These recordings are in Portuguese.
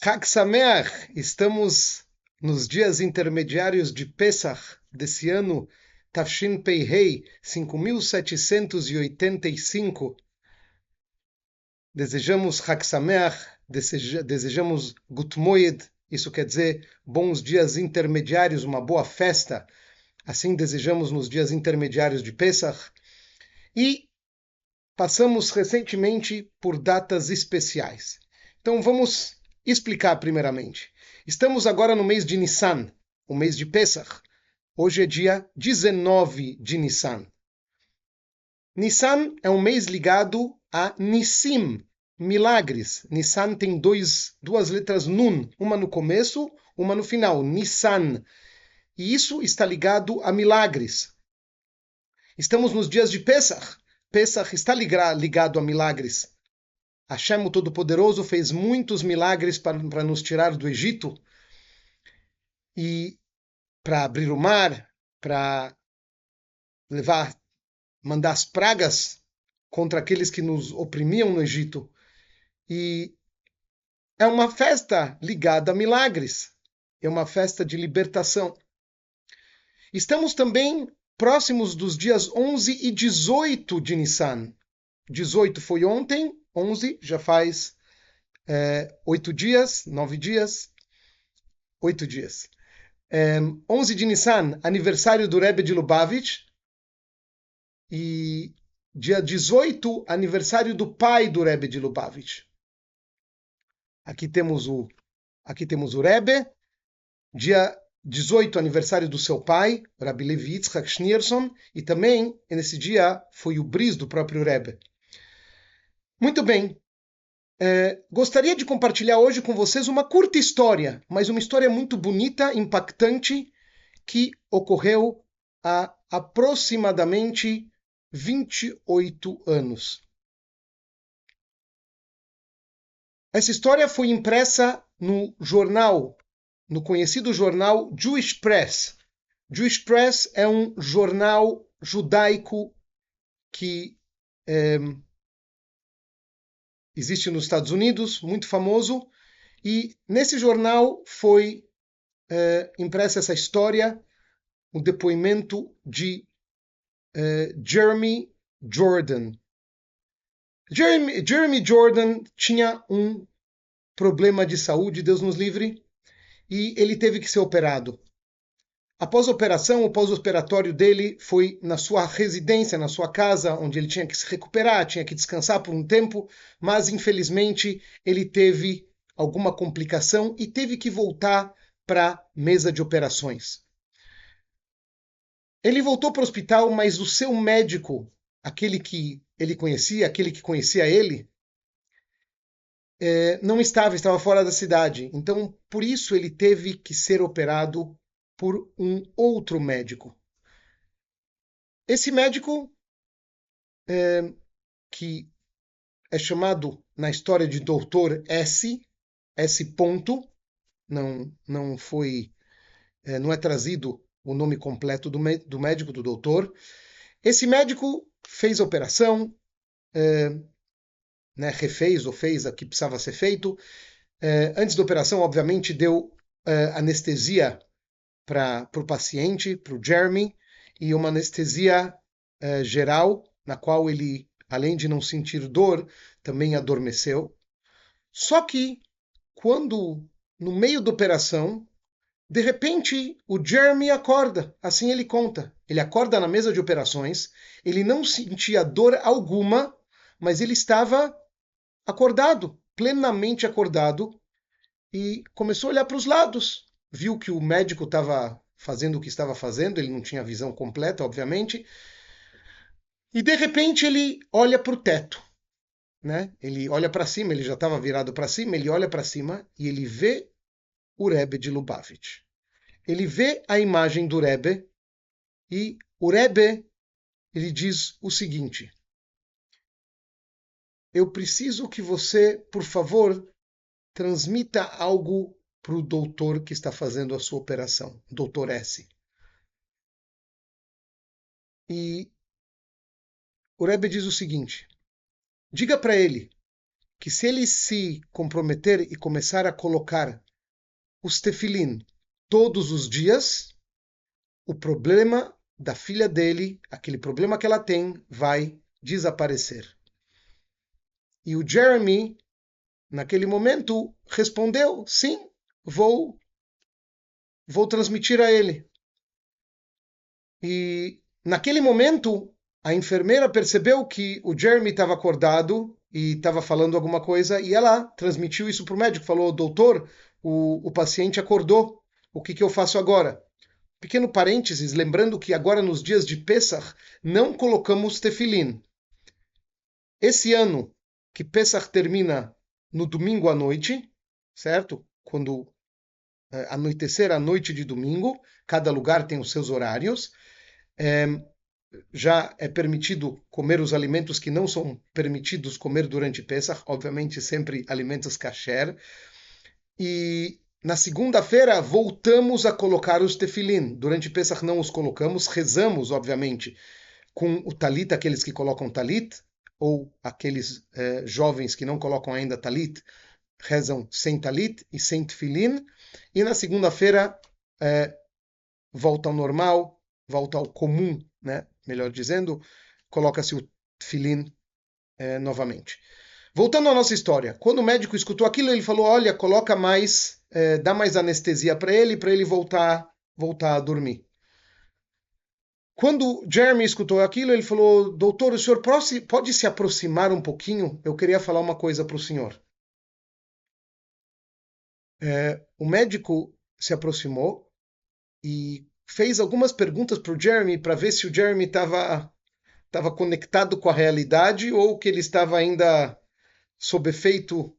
Chag Sameach! Estamos nos dias intermediários de Pesach desse ano, Tafshin Pei Rei, 5785. Desejamos Chag Sameach, desejamos Gut Moed, isso quer dizer bons dias intermediários, uma boa festa. Assim desejamos nos dias intermediários de Pesach. E passamos recentemente por datas especiais. Então vamos explicar primeiramente. Estamos agora no mês de Nissan, o mês de Pesach. Hoje é dia 19 de Nissan. Nissan é um mês ligado a Nissim, milagres. Nissan tem duas letras Nun, uma no começo, uma no final, Nissan. E isso está ligado a milagres. Estamos nos dias de Pesach. Pesach está ligado a milagres. Hashem, o Todo-Poderoso, fez muitos milagres para nos tirar do Egito e para abrir o mar, para mandar as pragas contra aqueles que nos oprimiam no Egito. E é uma festa ligada a milagres. É uma festa de libertação. Estamos também próximos dos dias 11 e 18 de Nissan. 18 foi ontem, 11 já faz 8 dias, 9 dias, 8 dias. 11 de Nissan, aniversário do Rebbe de Lubavitch. E dia 18, aniversário do pai do Rebbe de Lubavitch. Aqui temos o Rebbe. Dia 18, aniversário do seu pai, Rabbi Levi Yitzhak Schneerson. E também, nesse dia, foi o bris do próprio Rebbe. Muito bem. Gostaria de compartilhar hoje com vocês uma curta história, mas uma história muito bonita, impactante, que ocorreu há aproximadamente 28 anos. Essa história foi impressa no conhecido jornal Jewish Press. Jewish Press é um jornal judaico que existe nos Estados Unidos, muito famoso, e nesse jornal foi impressa essa história, o depoimento de Jeremy Jordan. Jeremy Jordan tinha um problema de saúde, Deus nos livre, e ele teve que ser operado. Após a operação, o pós-operatório dele foi na sua residência, na sua casa, onde ele tinha que se recuperar, tinha que descansar por um tempo, mas infelizmente ele teve alguma complicação e teve que voltar para a mesa de operações. Ele voltou para o hospital, mas o seu médico, aquele que ele conhecia, aquele que conhecia ele, não estava fora da cidade. Então, por isso ele teve que ser operado por um outro médico. Esse médico, que é chamado na história de Doutor S ponto, não é trazido o nome completo do médico, do doutor. Esse médico fez a operação, refez ou fez o que precisava ser feito. Antes da operação, obviamente, deu anestesia para o paciente, para o Jeremy, e uma anestesia geral, na qual ele, além de não sentir dor, também adormeceu. Só que, quando, no meio da operação, de repente, o Jeremy acorda, assim ele conta. Ele acorda na mesa de operações, ele não sentia dor alguma, mas ele estava acordado, plenamente acordado, e começou a olhar para os lados. Viu que o médico estava fazendo o que estava fazendo, ele não tinha visão completa, obviamente, e de repente ele olha para o teto. Ele olha para cima, ele já estava virado para cima, ele olha para cima e ele vê o Rebbe de Lubavitch. Ele vê a imagem do Rebbe e o Rebbe, ele diz o seguinte: eu preciso que você, por favor, transmita algo para o doutor que está fazendo a sua operação, doutor S. E o Rebbe diz o seguinte: diga para ele que se ele se comprometer e começar a colocar os tefilim todos os dias, o problema da filha dele, aquele problema que ela tem, vai desaparecer. E o Jeremy, naquele momento, respondeu: sim, vou transmitir a ele. E naquele momento, a enfermeira percebeu que o Jeremy estava acordado e estava falando alguma coisa, e ela transmitiu isso para o médico, falou: doutor, o paciente acordou, o que eu faço agora? Pequeno parênteses, lembrando que agora nos dias de Pesach não colocamos tefilim. Esse ano que Pesach termina no domingo à noite, certo? Quando anoitecer à noite de domingo, cada lugar tem os seus horários. Já é permitido comer os alimentos que não são permitidos comer durante Pesach, obviamente sempre alimentos kasher. E na segunda-feira voltamos a colocar os tefilim. Durante Pesach não os colocamos, rezamos, obviamente, com o talit, aqueles que colocam talit, ou aqueles jovens que não colocam ainda talit, rezam sem talit e sem tefilim. E na segunda-feira volta ao normal, volta ao comum, né? Melhor dizendo, coloca-se o tefilim novamente. Voltando à nossa história, quando o médico escutou aquilo, ele falou: olha, coloca mais, dá mais anestesia para ele voltar a dormir. Quando Jeremy escutou aquilo, ele falou: doutor, o senhor pode se aproximar um pouquinho? Eu queria falar uma coisa para o senhor. O médico se aproximou e fez algumas perguntas para o Jeremy para ver se o Jeremy estava conectado com a realidade ou que ele estava ainda sob efeito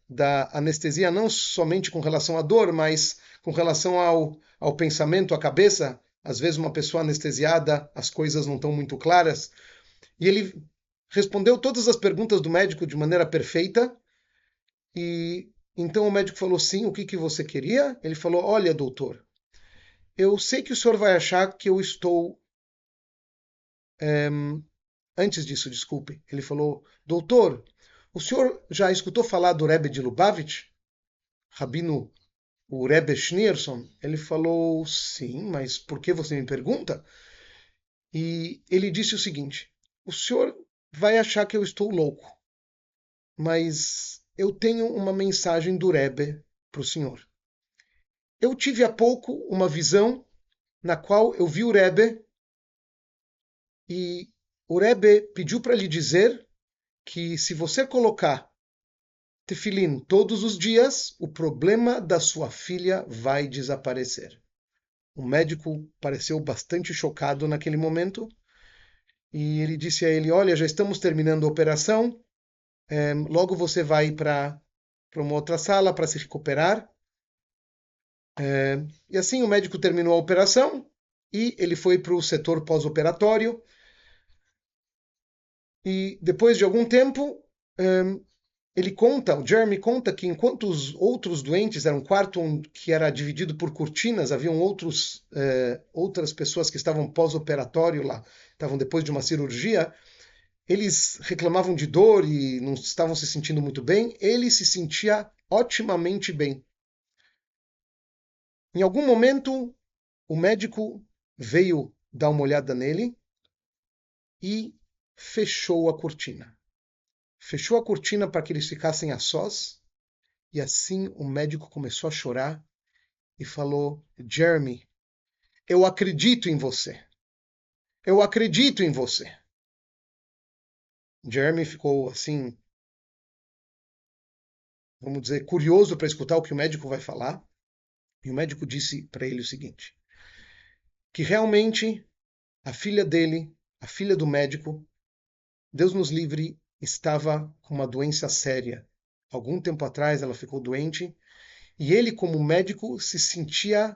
da anestesia, não somente com relação à dor, mas com relação ao pensamento, à cabeça. Às vezes uma pessoa anestesiada, as coisas não estão muito claras. E ele respondeu todas as perguntas do médico de maneira perfeita. E então o médico falou: sim, o que você queria? Ele falou: olha, doutor, eu sei que o senhor vai achar que eu estou... Antes disso, desculpe. Ele falou: doutor, o senhor já escutou falar do Rebbe de Lubavitch? Rabino, o Rebbe Schneerson? Ele falou: sim, mas por que você me pergunta? E ele disse o seguinte: o senhor vai achar que eu estou louco, mas eu tenho uma mensagem do Rebbe para o senhor. Eu tive há pouco uma visão na qual eu vi o Rebbe e o Rebbe pediu para lhe dizer que se você colocar tefilim todos os dias, o problema da sua filha vai desaparecer. O médico pareceu bastante chocado naquele momento e ele disse a ele: olha, já estamos terminando a operação, logo você vai para uma outra sala para se recuperar. E assim o médico terminou a operação e ele foi para o setor pós-operatório. E depois de algum tempo, o Jeremy conta que enquanto os outros doentes, era um quarto que era dividido por cortinas, haviam outras pessoas que estavam pós-operatório lá, estavam depois de uma cirurgia, eles reclamavam de dor e não estavam se sentindo muito bem, ele se sentia otimamente bem. Em algum momento, o médico veio dar uma olhada nele e fechou a cortina. Fechou a cortina para que eles ficassem a sós, e assim o médico começou a chorar e falou: Jeremy, eu acredito em você. Eu acredito em você. Jeremy ficou assim, vamos dizer, curioso para escutar o que o médico vai falar. E o médico disse para ele o seguinte: que realmente a filha dele, a filha do médico, Deus nos livre, estava com uma doença séria. Algum tempo atrás ela ficou doente e ele, como médico, se sentia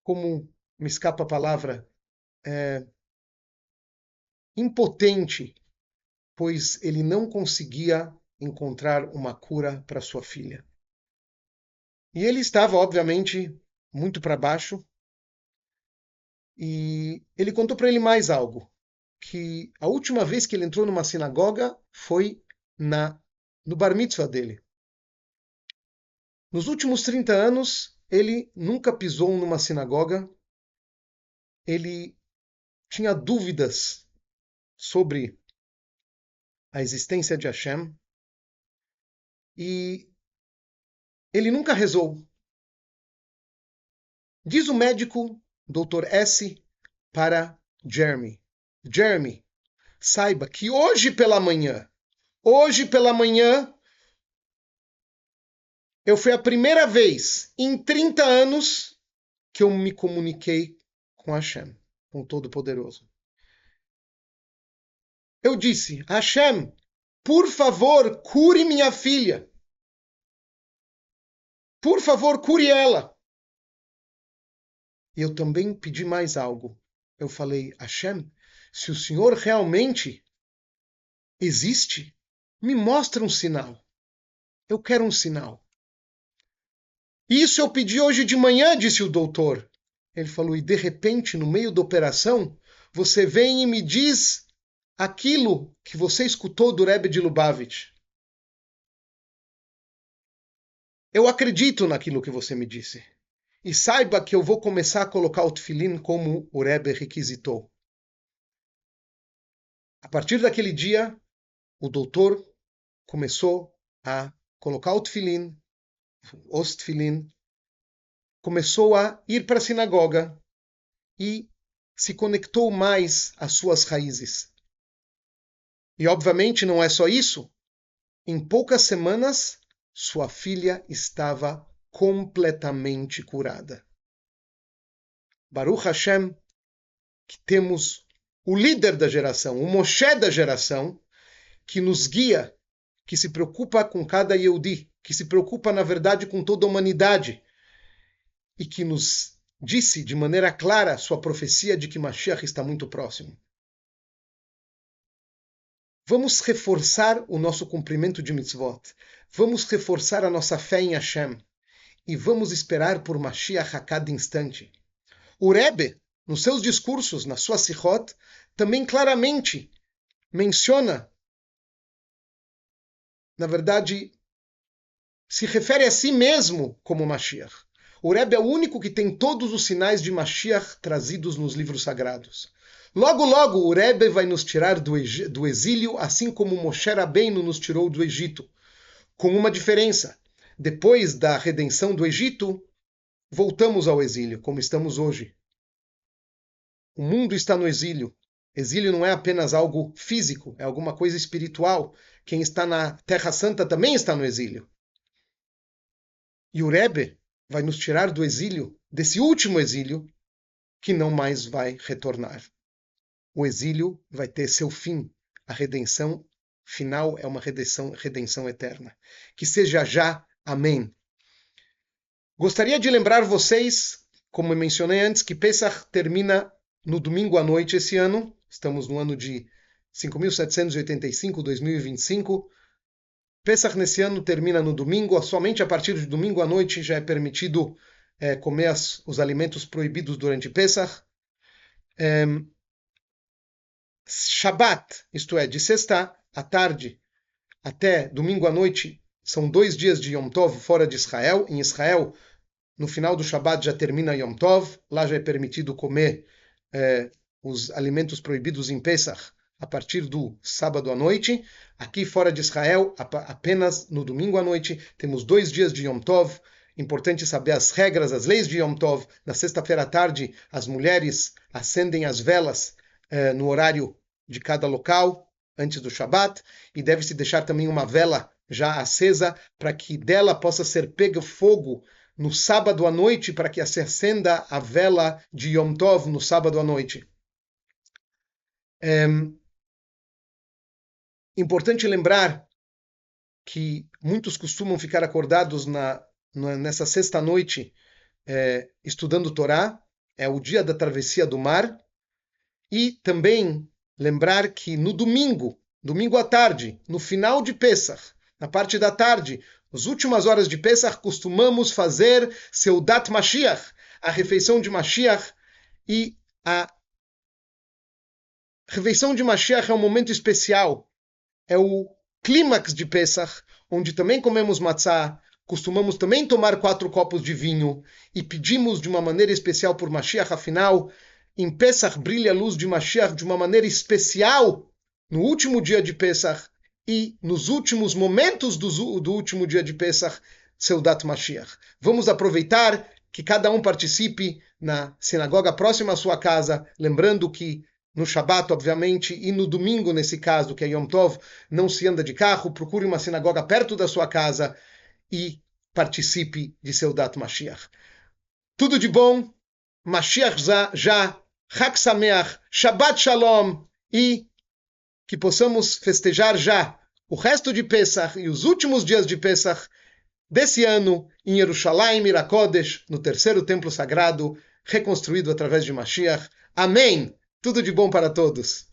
como, me escapa a palavra, impotente, pois ele não conseguia encontrar uma cura para sua filha. E ele estava, obviamente, muito para baixo. E ele contou para ele mais algo, que a última vez que ele entrou numa sinagoga foi no bar mitzvah dele. Nos últimos 30 anos, ele nunca pisou numa sinagoga, ele tinha dúvidas sobre a existência de Hashem e ele nunca rezou. Diz o médico Dr. S. para Jeremy: Jeremy, saiba que hoje pela manhã, foi a primeira vez em 30 anos que eu me comuniquei com Hashem, com o Todo-Poderoso. Eu disse: Hashem, por favor, cure minha filha. Por favor, cure ela. E eu também pedi mais algo. Eu falei: Hashem, se o Senhor realmente existe, me mostra um sinal. Eu quero um sinal. Isso eu pedi hoje de manhã, disse o doutor. Ele falou: e de repente, no meio da operação, você vem e me diz aquilo que você escutou do Rebbe de Lubavitch. Eu acredito naquilo que você me disse. E saiba que eu vou começar a colocar o tefilim como o Rebbe requisitou. A partir daquele dia, o doutor começou a colocar o tefilim, os tefilim, começou a ir para a sinagoga e se conectou mais às suas raízes. E obviamente não é só isso. Em poucas semanas, sua filha estava completamente curada. Baruch Hashem, que temos o líder da geração, o Moshe da geração, que nos guia, que se preocupa com cada Yehudi, que se preocupa, na verdade, com toda a humanidade, e que nos disse de maneira clara sua profecia de que Mashiach está muito próximo. Vamos reforçar o nosso cumprimento de mitzvot. Vamos reforçar a nossa fé em Hashem. E vamos esperar por Mashiach a cada instante. O Rebbe, nos seus discursos, na sua Sichot, também claramente menciona, na verdade, se refere a si mesmo como Mashiach. O Rebbe é o único que tem todos os sinais de Mashiach trazidos nos livros sagrados. Logo, logo, o Rebbe vai nos tirar do exílio, assim como Moshe Rabbeinu nos tirou do Egito. Com uma diferença. Depois da redenção do Egito, voltamos ao exílio, como estamos hoje. O mundo está no exílio. Exílio não é apenas algo físico, é alguma coisa espiritual. Quem está na Terra Santa também está no exílio. E o Rebbe vai nos tirar do exílio, desse último exílio, que não mais vai retornar. O exílio vai ter seu fim. A redenção final é uma redenção eterna. Que seja já. Amém. Gostaria de lembrar vocês, como eu mencionei antes, que Pesach termina no domingo à noite esse ano. Estamos no ano de 5.785, 2025. Pesach nesse ano termina no domingo. Somente a partir de domingo à noite já é permitido comer os alimentos proibidos durante Pesach. Shabbat, isto é, de sexta à tarde até domingo à noite, são 2 dias de Yom Tov fora de Israel. Em Israel, no final do Shabbat já termina Yom Tov. Lá já é permitido comer os alimentos proibidos em Pesach a partir do sábado à noite. Aqui fora de Israel, apenas no domingo à noite, temos 2 dias de Yom Tov. Importante saber as regras, as leis de Yom Tov. Na sexta-feira à tarde, as mulheres acendem as velas no horário de cada local, antes do Shabat, e deve-se deixar também uma vela já acesa, para que dela possa ser pego fogo no sábado à noite, para que se acenda a vela de Yom Tov no sábado à noite. Importante lembrar que muitos costumam ficar acordados nessa sexta-noite estudando Torá, é o dia da travessia do mar, e também lembrar que no domingo à tarde, no final de Pesach, na parte da tarde, nas últimas horas de Pesach, costumamos fazer Seudat Mashiach, a refeição de Mashiach, e a refeição de Mashiach é um momento especial, é o clímax de Pesach, onde também comemos matzá, costumamos também tomar 4 copos de vinho e pedimos de uma maneira especial por Mashiach, afinal, em Pesach brilha a luz de Mashiach de uma maneira especial no último dia de Pesach e nos últimos momentos do último dia de Pesach, Seudat Mashiach. Vamos aproveitar que cada um participe na sinagoga próxima à sua casa, lembrando que no Shabat, obviamente, e no domingo, nesse caso, que é Yom Tov, não se anda de carro, procure uma sinagoga perto da sua casa e participe de Seudat Mashiach. Tudo de bom, Mashiach já, Chag Sameach, Shabbat Shalom, e que possamos festejar já o resto de Pesach e os últimos dias de Pesach desse ano em Yerushalayim, Irakodesh, no terceiro templo sagrado, reconstruído através de Mashiach. Amém! Tudo de bom para todos!